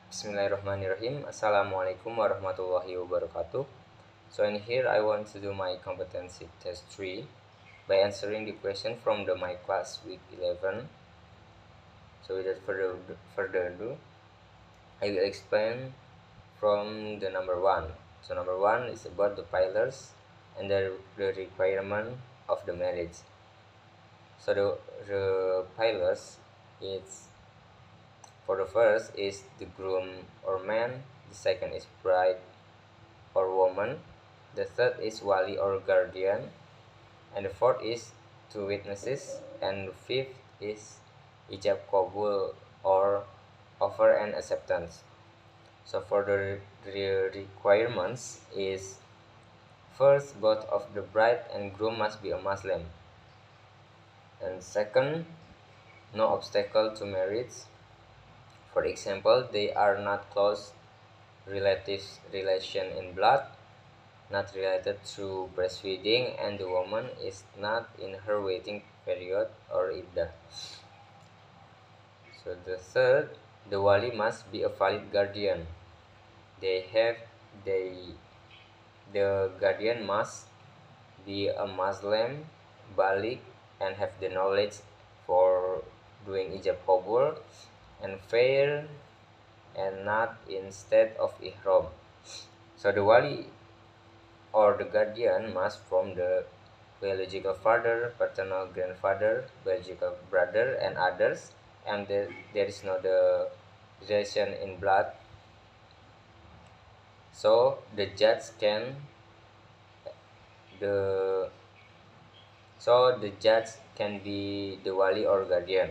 Bismillahirrahmanirrahim. Assalamualaikum warahmatullahi wabarakatuh. So in here I want to do my competency test 3 by answering the question from my class week 11. So without further ado, I will explain from the number 1. So number 1 is about the pillars and the requirement of the marriage. So the pillars is, for the first is the groom or man, the second is bride or woman, the third is wali or guardian, and the fourth is two witnesses, and the fifth is ijab kabul or offer and acceptance. So for the requirements is, first, both of the bride and groom must be a Muslim, and second, no obstacle to marriage. For example, they are not close relation in blood, not related through breastfeeding, and the woman is not in her waiting period or iddah. So the third, the wali must be a valid guardian. They the guardian must be a Muslim, baligh, and have the knowledge for doing ijab kabul and fair and not in state of ihram. So the wali or the guardian must from the biological father, paternal grandfather, biological brother, and others, and there is no the relation in blood. So the judge can the the judge can be the wali or guardian.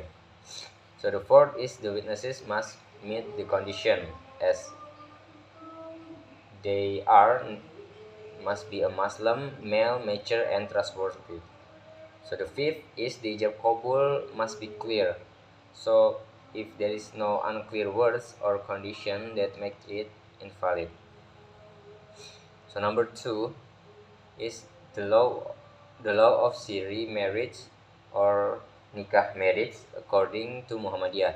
So the fourth is the witnesses must meet the condition as they must be a Muslim, male, mature, and trustworthy. So the fifth is the ijab kabul must be clear. So if there is no unclear words or condition that make it invalid. So number 2 is the law of Siri marriage or nikah marriage according to Muhammadiyah.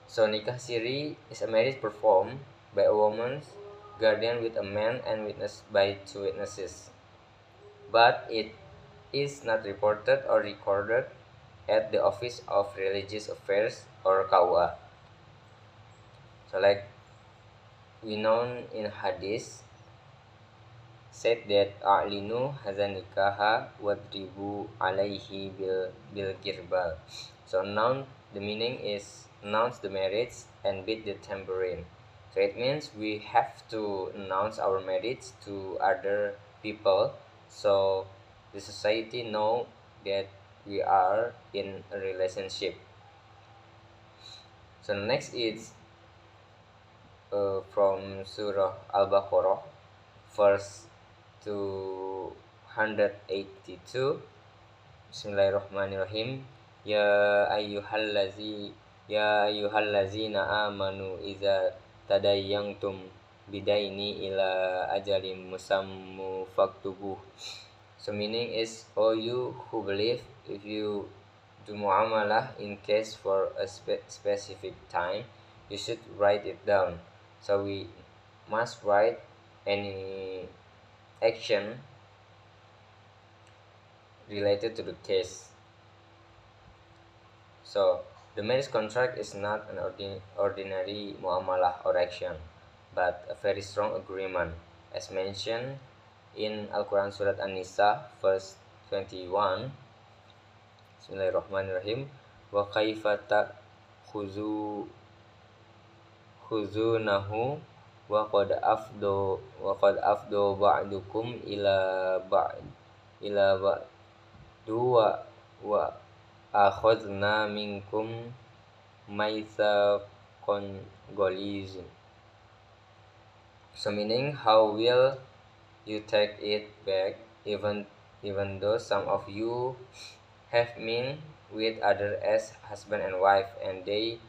So nikah Siri is a marriage performed by a woman's guardian with a man and witnessed by two witnesses, but it is not reported or recorded at the Office of Religious Affairs or KUA. So like we know in hadith said that a'linu hazan nikaha wadribu alaihi bil girbal. So the meaning is announce the marriage and beat the tambourine. So it means we have to announce our marriage to other people, so the society know that we are in a relationship. So next is from Surah Al-Baqarah, verse 282. Bismillahirrahmanirrahim. Ya ayyuhallazina amanu iza tadayantum bidaini ila ajalim musammu faktubuh. So meaning is, oh you who believe, if you do muamalah in case for a specific time, you should write it down. So we must write any action related to the case. So the marriage contract is not an ordinary muamalah or action, but a very strong agreement, as mentioned in Al-Quran Surat An-Nisa verse 21. Bismillahirrahmanirrahim. Wa kaifa khuzunahu wa qad afdo ba'dukum ila ba'du wa akhadna minkum maitsaqan ghaliz. So meaning, how will you take it back even though some of you have been with other as husband and wife, and they,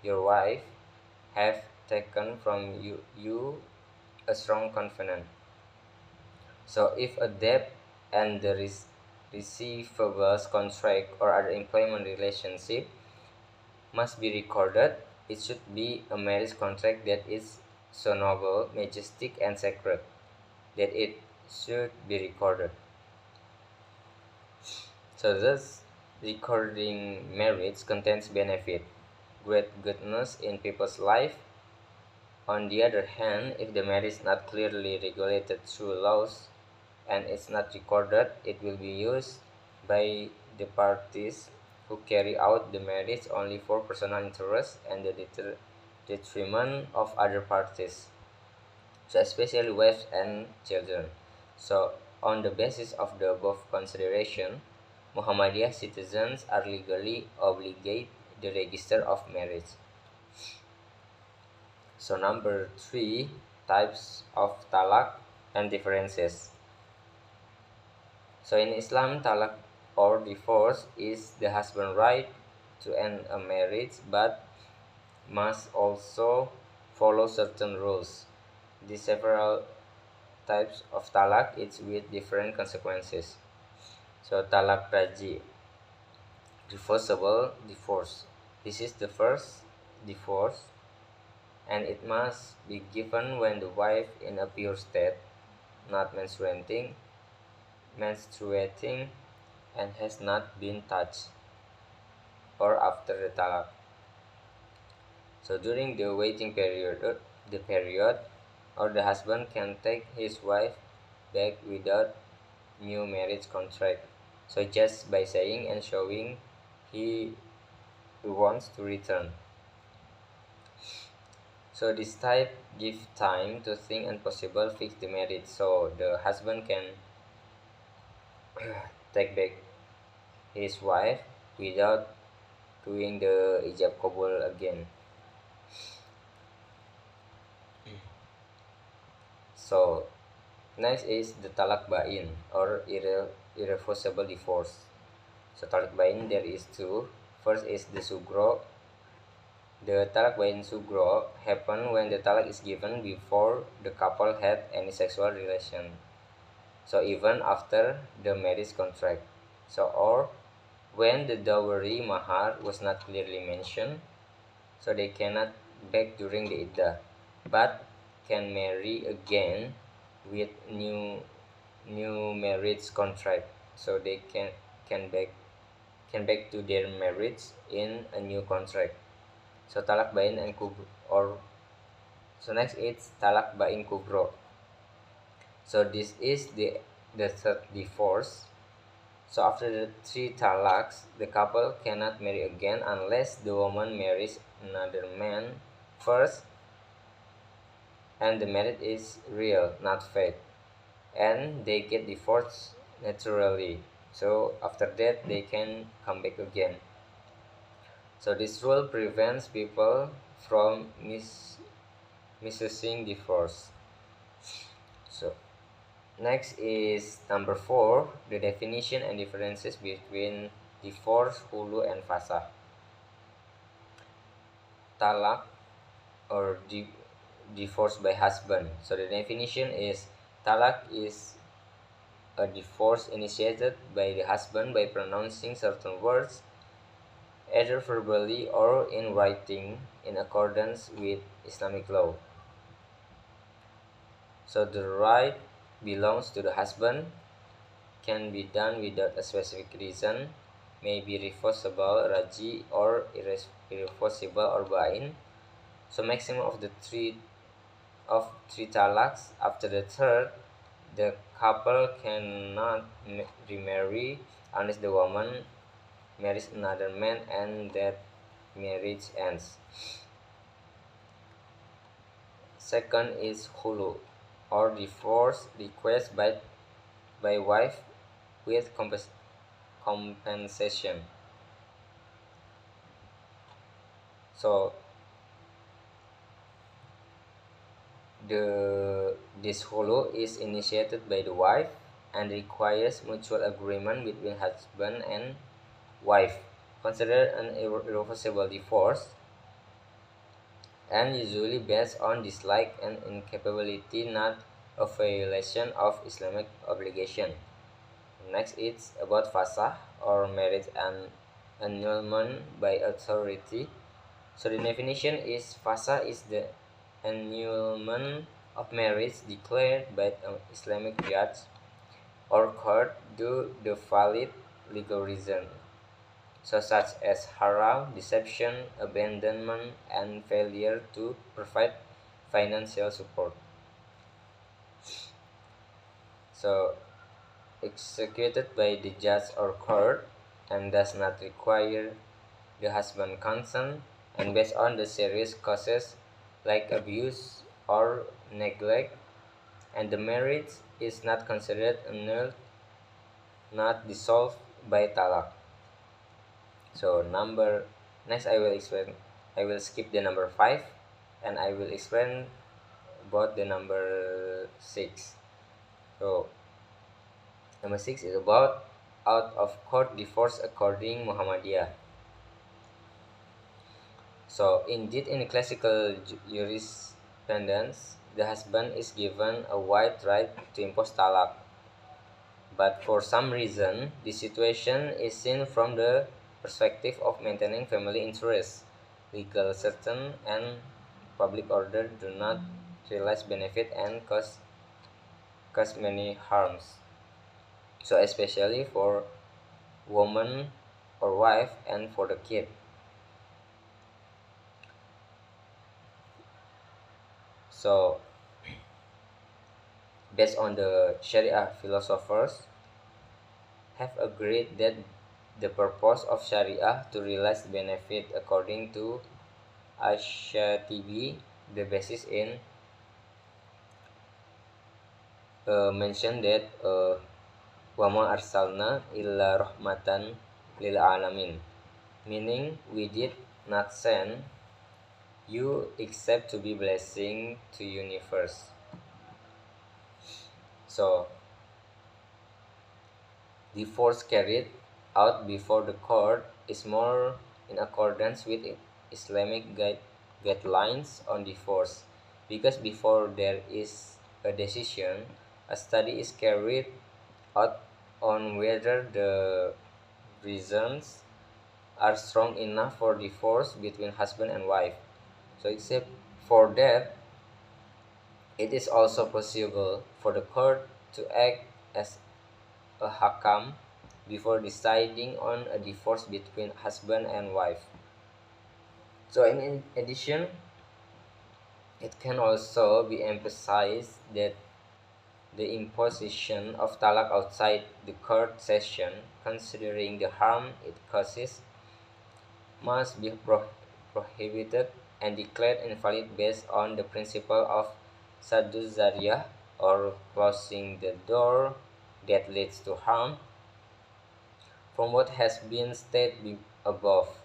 your wife, have taken from you a strong covenant. So if a debt and the receivables contract or other employment relationship must be recorded, It should be a marriage contract that is so noble, majestic, and sacred that it should be recorded. So thus, recording marriage contains benefit, great goodness in people's life. On the other hand, if the marriage is not clearly regulated through laws and it's not recorded, it will be used by the parties who carry out the marriage only for personal interest and the detriment of other parties, so especially wives and children. So, on the basis of the above consideration, Muhammadiyah citizens are legally obligated the register of marriage. So, number three, types of talak and differences. So, in Islam, talak or divorce is the husband's right to end a marriage, but must also follow certain rules. These several types of talak is with different consequences. So talak raji, reversible divorce. This is the first divorce and it must be given when the wife in a pure state, not menstruating and has not been touched, or after the talak. So during the waiting period, or the husband can take his wife back without new marriage contract. So just by saying and showing he wants to return. So this type give time to think and possible fix the marriage so the husband can take back his wife without doing the ijab kabul again. So next is the talak bain or irreversible divorce. So talak bain there is two. First is the sugro. The talak bain sugro happen when the talak is given before the couple had any sexual relation. So even after the marriage contract. So or when the dowry mahar was not clearly mentioned, so they cannot beg during the iddah, but can marry again with new marriage contract. So they can back to their marriage in a new contract. So talak bain and kubro, or so next it's talak bain kubro. So this is the third divorce. So after the three talaks, the couple cannot marry again unless the woman marries another man first and the marriage is real, not fake, and they get divorced naturally. So after that they can come back again. So this rule prevents people from misusing divorce. So next is number 4, the definition and differences between divorce, hulu, and fasah. Talak or divorce by husband. So the definition is talak is a divorce initiated by the husband by pronouncing certain words, either verbally or in writing, in accordance with Islamic law. So the right belongs to the husband, can be done without a specific reason, may be reversible, raji, or irreversible or bain. So maximum of three talaks. After the third, the couple cannot remarry unless the woman marries another man and that marriage ends. Second is hulu or divorce request by wife with compensation. So this hulu is initiated by the wife and requires mutual agreement between husband and wife. Considered an irreversible divorce and usually based on dislike and incapability, not a violation of Islamic obligation. Next, it's about fasah or marriage and annulment by authority. So the definition is fasa is the annulment of marriage declared by an Islamic judge or court due to valid legal reason, so such as haram, deception, abandonment, and failure to provide financial support. So executed by the judge or court and does not require the husband consent, and based on the serious causes like abuse or neglect, and the marriage is not considered annulled, not dissolved by talaq. So next I will skip the number 5 and I will explain about the number 6. So number 6 is about out of court divorce according Muhammadiyah. So indeed in classical jurisprudence, the husband is given a wide right to impose talaq. But for some reason, this situation is seen from the perspective of maintaining family interests, legal certainty, and public order do not realize benefit and cause many harms. So especially for woman or wife and for the kid. So based on the Sharia philosophers have agreed that the purpose of Sharia to realize benefit according to Ash-Shatibi, the basis in mention that wama arsalna illa rahmatan lil alamin, meaning we did not send you except to be blessing to universe. So divorce carried out before the court is more in accordance with Islamic guidelines on divorce, because before there is a decision, a study is carried out on whether the reasons are strong enough for divorce between husband and wife. So except for that, it is also possible for the court to act as a hakam before deciding on a divorce between husband and wife. So in addition, it can also be emphasized that the imposition of talaq outside the court session, considering the harm it causes, must be prohibited and declared invalid based on the principle of Saddu Zariyah, or closing the door that leads to harm. From what has been stated above,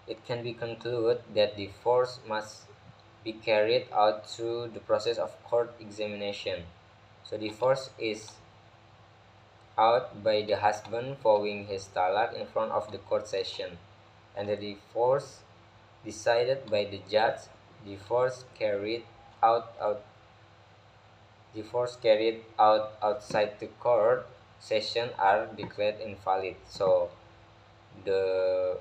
it can be concluded that divorce must be carried out through the process of court examination. So divorce is out by the husband following his talaq in front of the court session, and the divorce decided by the judge. Divorce carried out, outside the court session are declared invalid. So the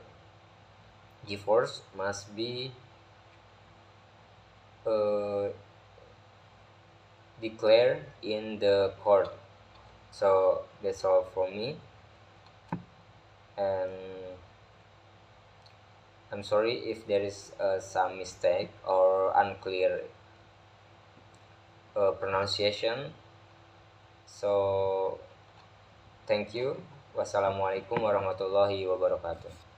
divorce must be declared in the court. So that's all from me, and I'm sorry if there is some mistake or unclear pronunciation. So thank you. Wassalamualaikum warahmatullahi wabarakatuh.